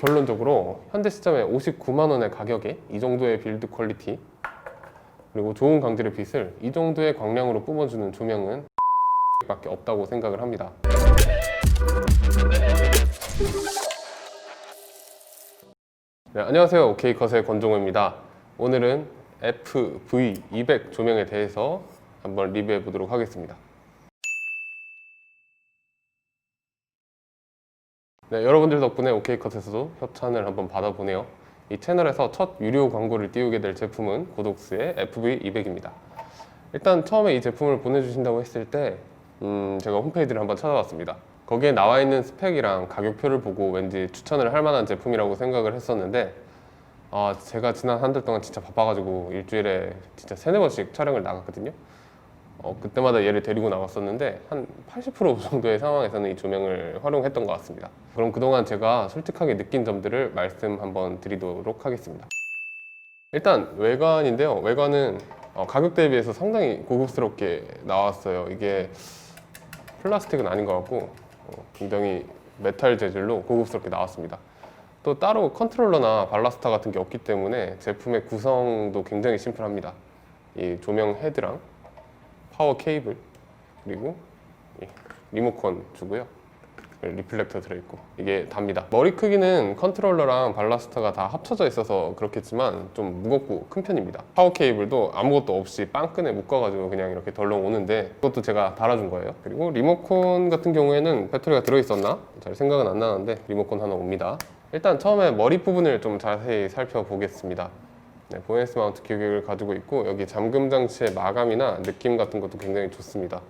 결론적으로 현재 시점에 59만 원의 가격에 이 정도의 빌드 퀄리티 그리고 좋은 광질의 빛을 이 정도의 광량으로 뿜어주는 조명은 밖에 없다고 생각을 합니다. 네, 안녕하세요. 오케이컷의 권종호입니다. 오늘은 FV200 조명에 대해서 한번 리뷰해 보도록 하겠습니다. 네, 여러분들 덕분에 오케이컷에서도 협찬을 한번 받아보네요. 이 채널에서 첫 유료 광고를 띄우게 될 제품은 고독스의 FV200입니다. 일단 처음에 이 제품을 보내주신다고 했을 때 제가 홈페이지를 한번 찾아봤습니다. 거기에 나와 있는 스펙이랑 가격표를 보고 왠지 추천을 할 만한 제품이라고 생각을 했었는데 제가 지난 한 달 동안 진짜 바빠가지고 일주일에 진짜 3-4번씩 촬영을 나갔거든요. 그때마다 얘를 데리고 나갔었는데 한 80% 정도의 상황에서는 이 조명을 활용했던 것 같습니다. 그럼 그동안 제가 솔직하게 느낀 점들을 말씀 한번 드리도록 하겠습니다. 일단 외관인데요. 외관은 가격 대비해서 상당히 고급스럽게 나왔어요. 이게 플라스틱은 아닌 것 같고 굉장히 메탈 재질로 고급스럽게 나왔습니다. 또 따로 컨트롤러나 발라스타 같은 게 없기 때문에 제품의 구성도 굉장히 심플합니다. 이 조명 헤드랑 파워 케이블 그리고 리모컨 주고요. 리플렉터 들어있고 이게 답니다. 머리 크기는 컨트롤러랑 발라스타가 다 합쳐져 있어서 그렇겠지만 좀 무겁고 큰 편입니다. 파워 케이블도 아무것도 없이 빵끈에 묶어가지고 그냥 이렇게 덜렁 오는데 그것도 제가 달아준 거예요. 그리고 리모컨 같은 경우에는 배터리가 들어있었나? 잘 생각은 안 나는데 리모컨 하나 옵니다. 일단 처음에 머리 부분을 좀 자세히 살펴보겠습니다. 네, 보헤스 마운트 규격을 가지고 있고 여기 잠금 장치의 마감이나 느낌 같은 것도 굉장히 좋습니다.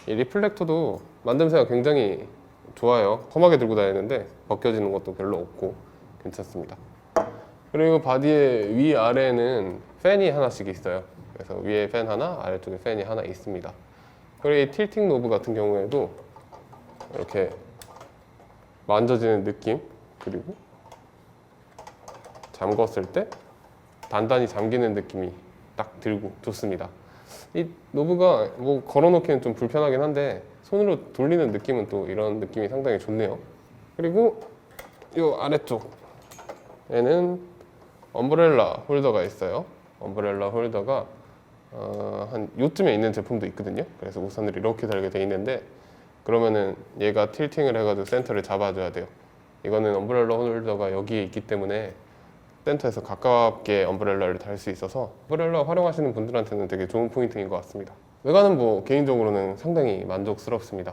이 리플렉터도 만듦새가 굉장히 좋아요. 험하게 들고 다니는데 벗겨지는 것도 별로 없고 괜찮습니다. 그리고 바디의 위아래는 팬이 하나씩 있어요. 그래서 위에 팬 하나, 아래쪽에 팬이 하나 있습니다. 그리고 이 틸팅 노브 같은 경우에도 이렇게 만져지는 느낌 그리고 잠궜을 때 단단히 잠기는 느낌이 딱 들고 좋습니다. 이 노브가 뭐 걸어놓기는 좀 불편하긴 한데 손으로 돌리는 느낌은 또 이런 느낌이 상당히 좋네요. 그리고 이 아래쪽에는 엄브렐라 홀더가 있어요. 엄브렐라 홀더가 한 요쯤에 있는 제품도 있거든요. 그래서 우산을 이렇게 달게 돼 있는데 그러면은 얘가 틸팅을 해가지고 센터를 잡아줘야 돼요. 이거는 엄브렐라 홀더가 여기에 있기 때문에 센터에서 가깝게 엄브렐라를 달 수 있어서 엄브렐라 활용하시는 분들한테는 되게 좋은 포인트인 것 같습니다. 외관은 뭐 개인적으로는 상당히 만족스럽습니다.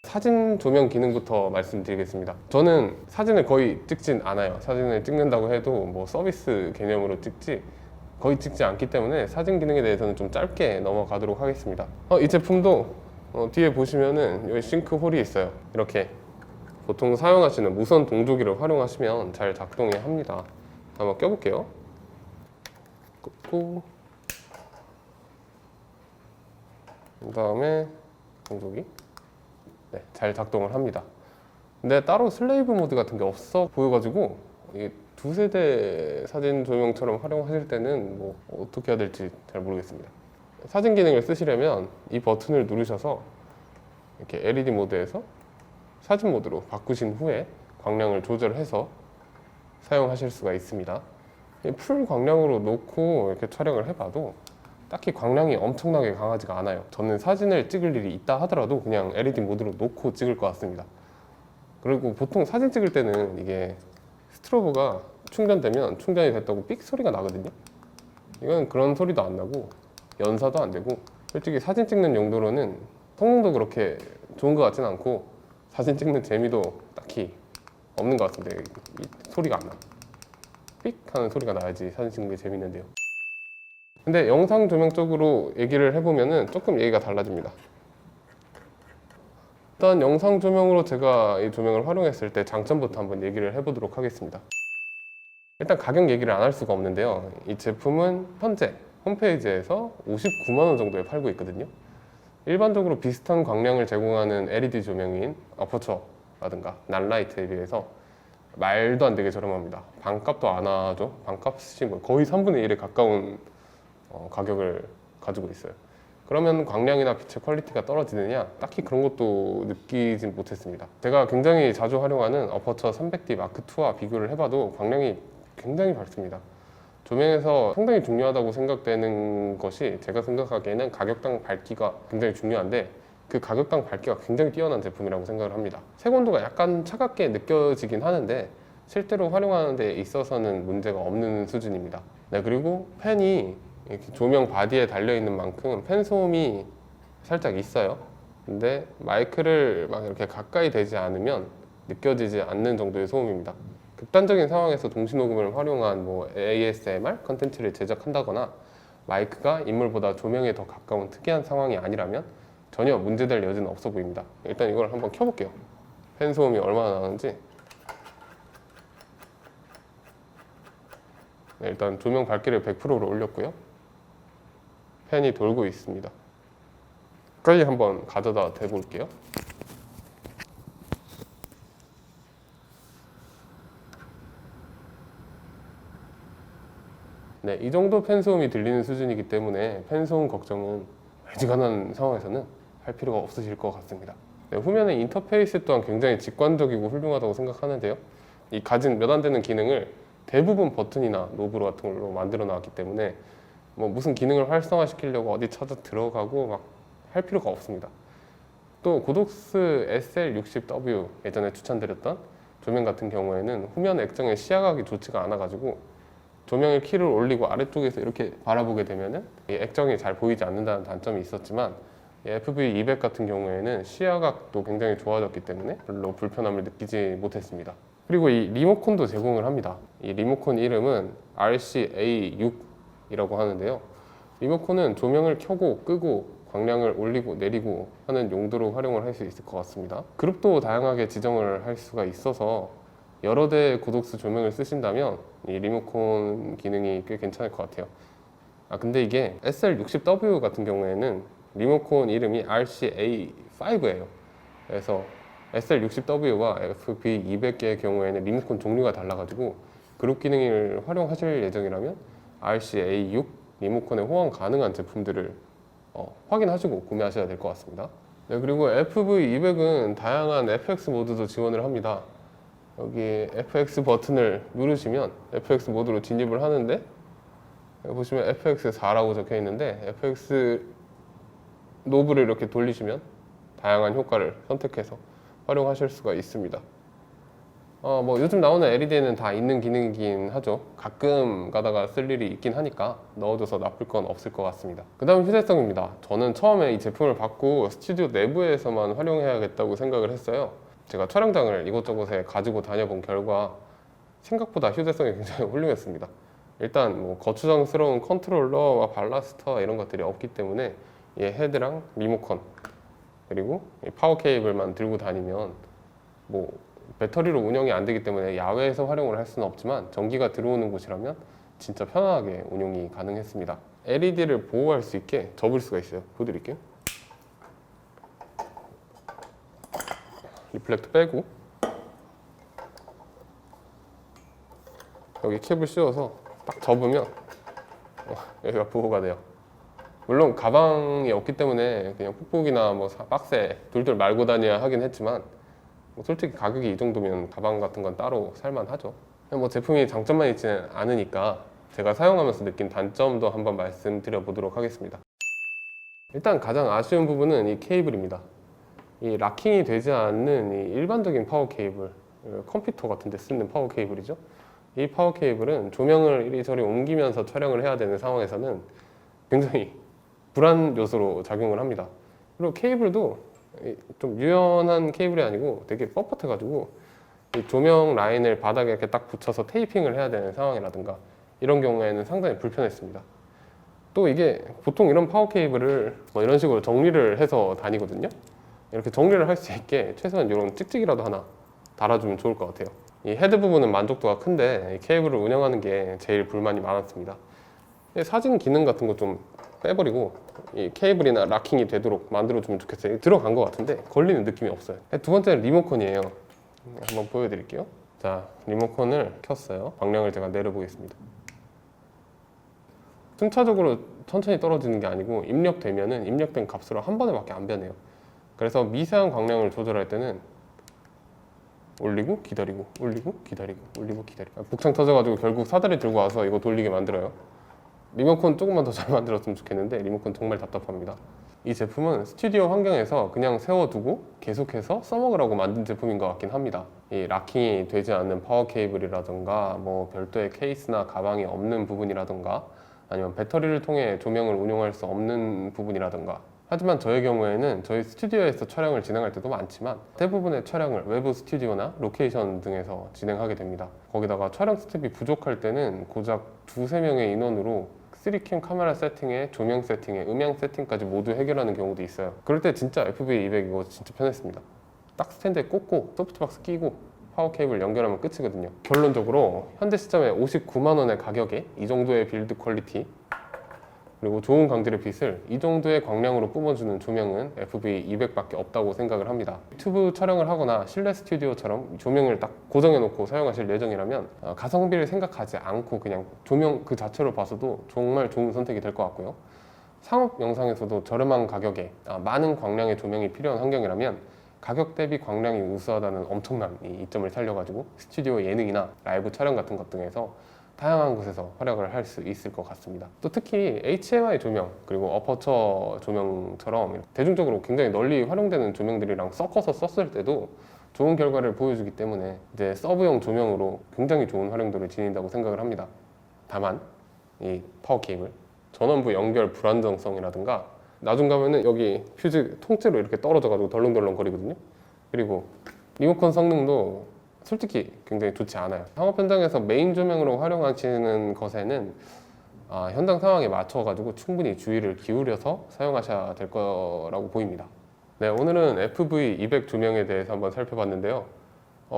사진 조명 기능부터 말씀드리겠습니다. 저는 사진을 거의 찍진 않아요. 사진을 찍는다고 해도 뭐 서비스 개념으로 찍지 거의 찍지 않기 때문에 사진 기능에 대해서는 좀 짧게 넘어가도록 하겠습니다. 이 제품도 뒤에 보시면은 여기 싱크 홀이 있어요. 이렇게 보통 사용하시는 무선 동조기를 활용하시면 잘 작동이 합니다. 한번 껴볼게요. 꽂고 그 다음에 동조기 네, 잘 작동을 합니다. 근데 따로 슬레이브 모드 같은 게 없어 보여가지고 이 두세 대 사진 조명처럼 활용하실 때는 뭐 어떻게 해야 될지 잘 모르겠습니다. 사진 기능을 쓰시려면 이 버튼을 누르셔서 이렇게 LED 모드에서 사진 모드로 바꾸신 후에 광량을 조절해서 사용하실 수가 있습니다. 풀 광량으로 놓고 이렇게 촬영을 해봐도 딱히 광량이 엄청나게 강하지가 않아요. 저는 사진을 찍을 일이 있다 하더라도 그냥 LED 모드로 놓고 찍을 것 같습니다. 그리고 보통 사진 찍을 때는 이게 스트로보가 충전되면 충전이 됐다고 삑 소리가 나거든요. 이건 그런 소리도 안 나고 연사도 안 되고 솔직히 사진 찍는 용도로는 성능도 그렇게 좋은 것 같진 않고 사진 찍는 재미도 딱히 없는 것 같은데 이 소리가 안 나. 삑 하는 소리가 나야지 사진 찍는 게 재밌는데요. 근데 영상 조명 쪽으로 얘기를 해보면은 조금 얘기가 달라집니다. 일단 영상 조명으로 제가 이 조명을 활용했을 때 장점부터 한번 얘기를 해보도록 하겠습니다. 일단 가격 얘기를 안 할 수가 없는데요. 이 제품은 현재 홈페이지에서 59만 원 정도에 팔고 있거든요. 일반적으로 비슷한 광량을 제공하는 LED 조명인 어퍼처라든가 난라이트에 비해서 말도 안 되게 저렴합니다. 반값도 안 하죠. 반값이 뭐 거의 3분의 1에 가까운 가격을 가지고 있어요. 그러면 광량이나 빛의 퀄리티가 떨어지느냐? 딱히 그런 것도 느끼진 못했습니다. 제가 굉장히 자주 활용하는 어퍼처 300D 마크2와 비교를 해봐도 광량이 굉장히 밝습니다. 조명에서 상당히 중요하다고 생각되는 것이 제가 생각하기에는 가격당 밝기가 굉장히 중요한데 그 가격당 밝기가 굉장히 뛰어난 제품이라고 생각을 합니다. 색온도가 약간 차갑게 느껴지긴 하는데 실제로 활용하는 데 있어서는 문제가 없는 수준입니다. 네, 그리고 팬이 이렇게 조명 바디에 달려있는 만큼 팬 소음이 살짝 있어요. 근데 마이크를 막 이렇게 가까이 대지 않으면 느껴지지 않는 정도의 소음입니다. 극단적인 상황에서 동시 녹음을 활용한 뭐 ASMR 컨텐츠를 제작한다거나 마이크가 인물보다 조명에 더 가까운 특이한 상황이 아니라면 전혀 문제될 여지는 없어 보입니다. 일단 이걸 한번 켜볼게요. 팬 소음이 얼마나 나는지. 네, 일단 조명 밝기를 100%로 올렸고요. 팬이 돌고 있습니다. 가까이 한번 가져다 대볼게요. 네, 이 정도 팬 소음이 들리는 수준이기 때문에 팬 소음 걱정은 어지간한 상황에서는 할 필요가 없으실 것 같습니다. 네, 후면의 인터페이스 또한 굉장히 직관적이고 훌륭하다고 생각하는데요. 이 가진 몇 안 되는 기능을 대부분 버튼이나 노브 같은 걸로 만들어 놨기 때문에 뭐 무슨 기능을 활성화시키려고 어디 찾아 들어가고 막 할 필요가 없습니다. 또 고독스 SL60W 예전에 추천드렸던 조명 같은 경우에는 후면 액정의 시야각이 좋지가 않아가지고 조명의 키를 올리고 아래쪽에서 이렇게 바라보게 되면은 이 액정이 잘 보이지 않는다는 단점이 있었지만 FV200 같은 경우에는 시야각도 굉장히 좋아졌기 때문에 별로 불편함을 느끼지 못했습니다. 그리고 이 리모컨도 제공을 합니다. 이 리모컨 이름은 RCA6이라고 하는데요. 리모컨은 조명을 켜고 끄고 광량을 올리고 내리고 하는 용도로 활용을 할 수 있을 것 같습니다. 그룹도 다양하게 지정을 할 수가 있어서 여러 대의 고독스 조명을 쓰신다면 이 리모컨 기능이 꽤 괜찮을 것 같아요. 근데 이게 SL60W 같은 경우에는 리모컨 이름이 RCA5예요. 그래서 SL60W와 FV200개의 경우에는 리모컨 종류가 달라가지고 그룹 기능을 활용하실 예정이라면 RCA6 리모컨에 호환 가능한 제품들을 확인하시고 구매하셔야 될 것 같습니다. 네, 그리고 FV200은 다양한 FX 모드도 지원을 합니다. 여기 FX 버튼을 누르시면 FX 모드로 진입을 하는데 여기 보시면 FX4라고 적혀 있는데 FX 노브를 이렇게 돌리시면 다양한 효과를 선택해서 활용하실 수가 있습니다. 뭐 요즘 나오는 LED에는 다 있는 기능이긴 하죠. 가끔 가다가 쓸 일이 있긴 하니까 넣어줘서 나쁠 건 없을 것 같습니다. 그 다음 휴대성입니다. 저는 처음에 이 제품을 받고 스튜디오 내부에서만 활용해야겠다고 생각을 했어요. 제가 촬영장을 이곳저곳에 가지고 다녀본 결과 생각보다 휴대성이 굉장히 훌륭했습니다. 일단 뭐 거추장스러운 컨트롤러와 발라스터 이런 것들이 없기 때문에 이 헤드랑 리모컨 그리고 이 파워 케이블만 들고 다니면 뭐 배터리로 운영이 안 되기 때문에 야외에서 활용을 할 수는 없지만 전기가 들어오는 곳이라면 진짜 편안하게 운용이 가능했습니다. LED를 보호할 수 있게 접을 수가 있어요. 보여드릴게요. 리플렉터 빼고 여기 캡을 씌워서 딱 접으면 여기가 보호가 돼요. 물론 가방이 없기 때문에 그냥 뽁뽁이나 뭐 박스에 돌돌 말고 다녀야 하긴 했지만 뭐 솔직히 가격이 이 정도면 가방 같은 건 따로 살만하죠. 뭐 제품이 장점만 있지는 않으니까 제가 사용하면서 느낀 단점도 한번 말씀드려 보도록 하겠습니다. 일단 가장 아쉬운 부분은 이 케이블입니다. 이 락킹이 되지 않는 이 일반적인 파워 케이블, 컴퓨터 같은 데 쓰는 파워 케이블이죠. 이 파워 케이블은 조명을 이리저리 옮기면서 촬영을 해야 되는 상황에서는 굉장히 불안 요소로 작용을 합니다. 그리고 케이블도 좀 유연한 케이블이 아니고 되게 뻣뻣해가지고 이 조명 라인을 바닥에 이렇게 딱 붙여서 테이핑을 해야 되는 상황이라든가 이런 경우에는 상당히 불편했습니다. 또 이게 보통 이런 파워 케이블을 뭐 이런 식으로 정리를 해서 다니거든요. 이렇게 정리를 할 수 있게 최소한 이런 찍찍이라도 하나 달아주면 좋을 것 같아요. 이 헤드 부분은 만족도가 큰데 이 케이블을 운영하는 게 제일 불만이 많았습니다. 사진 기능 같은 거 좀 빼버리고 이 케이블이나 락킹이 되도록 만들어주면 좋겠어요. 들어간 것 같은데 걸리는 느낌이 없어요. 두 번째는 리모컨이에요. 한번 보여드릴게요. 자, 리모컨을 켰어요. 광량을 제가 내려보겠습니다. 순차적으로 천천히 떨어지는 게 아니고 입력되면은 입력된 값으로 한 번에밖에 안 변해요. 그래서 미세한 광량을 조절할 때는 올리고 기다리고 올리고 기다리고 올리고 기다리고 북창 터져가지고 결국 사다리 들고 와서 이거 돌리게 만들어요. 리모컨 조금만 더 잘 만들었으면 좋겠는데 리모컨 정말 답답합니다. 이 제품은 스튜디오 환경에서 그냥 세워두고 계속해서 써먹으라고 만든 제품인 것 같긴 합니다. 이 락킹이 되지 않는 파워 케이블이라던가 뭐 별도의 케이스나 가방이 없는 부분이라던가 아니면 배터리를 통해 조명을 운용할 수 없는 부분이라던가. 하지만 저의 경우에는 저희 스튜디오에서 촬영을 진행할 때도 많지만 대부분의 촬영을 외부 스튜디오나 로케이션 등에서 진행하게 됩니다. 거기다가 촬영 스텝이 부족할 때는 고작 2~3명의 인원으로 3캠 카메라 세팅에 조명 세팅에 음향 세팅까지 모두 해결하는 경우도 있어요. 그럴 때 진짜 FV200 이거 진짜 편했습니다. 딱 스탠드에 꽂고 소프트박스 끼고 파워 케이블 연결하면 끝이거든요. 결론적으로 현재 시점에 59만 원의 가격에 이 정도의 빌드 퀄리티 그리고 좋은 광들의 빛을 이 정도의 광량으로 뿜어주는 조명은 FV200밖에 없다고 생각을 합니다. 유튜브 촬영을 하거나 실내 스튜디오처럼 조명을 딱 고정해 놓고 사용하실 예정이라면 가성비를 생각하지 않고 그냥 조명 그 자체로 봐서도 정말 좋은 선택이 될 것 같고요. 상업 영상에서도 저렴한 가격에 많은 광량의 조명이 필요한 환경이라면 가격 대비 광량이 우수하다는 엄청난 이 이점을 살려가지고 스튜디오 예능이나 라이브 촬영 같은 것 등에서 다양한 곳에서 활약을 할 수 있을 것 같습니다. 또 특히 HMI 조명 그리고 어퍼처 조명처럼 대중적으로 굉장히 널리 활용되는 조명들이랑 섞어서 썼을 때도 좋은 결과를 보여주기 때문에 이제 서브용 조명으로 굉장히 좋은 활용도를 지닌다고 생각을 합니다. 다만 이 파워 케이블 전원부 연결 불안정성이라든가 나중 가면은 여기 퓨즈 통째로 이렇게 떨어져가지고 덜렁덜렁 거리거든요. 그리고 리모컨 성능도 솔직히 굉장히 좋지 않아요. 상업 현장에서 메인 조명으로 활용하시는 것에는 현장 상황에 맞춰가지고 충분히 주의를 기울여서 사용하셔야 될 거라고 보입니다. 네, 오늘은 FV200 조명에 대해서 한번 살펴봤는데요.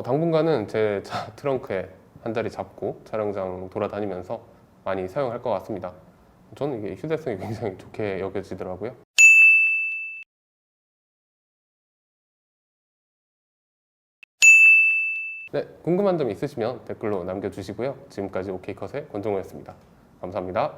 당분간은 제 차 트렁크에 한 자리 잡고 촬영장 돌아다니면서 많이 사용할 것 같습니다. 저는 이게 휴대성이 굉장히 좋게 여겨지더라고요. 네, 궁금한 점 있으시면 댓글로 남겨주시고요. 지금까지 OK컷의 권정호였습니다. 감사합니다.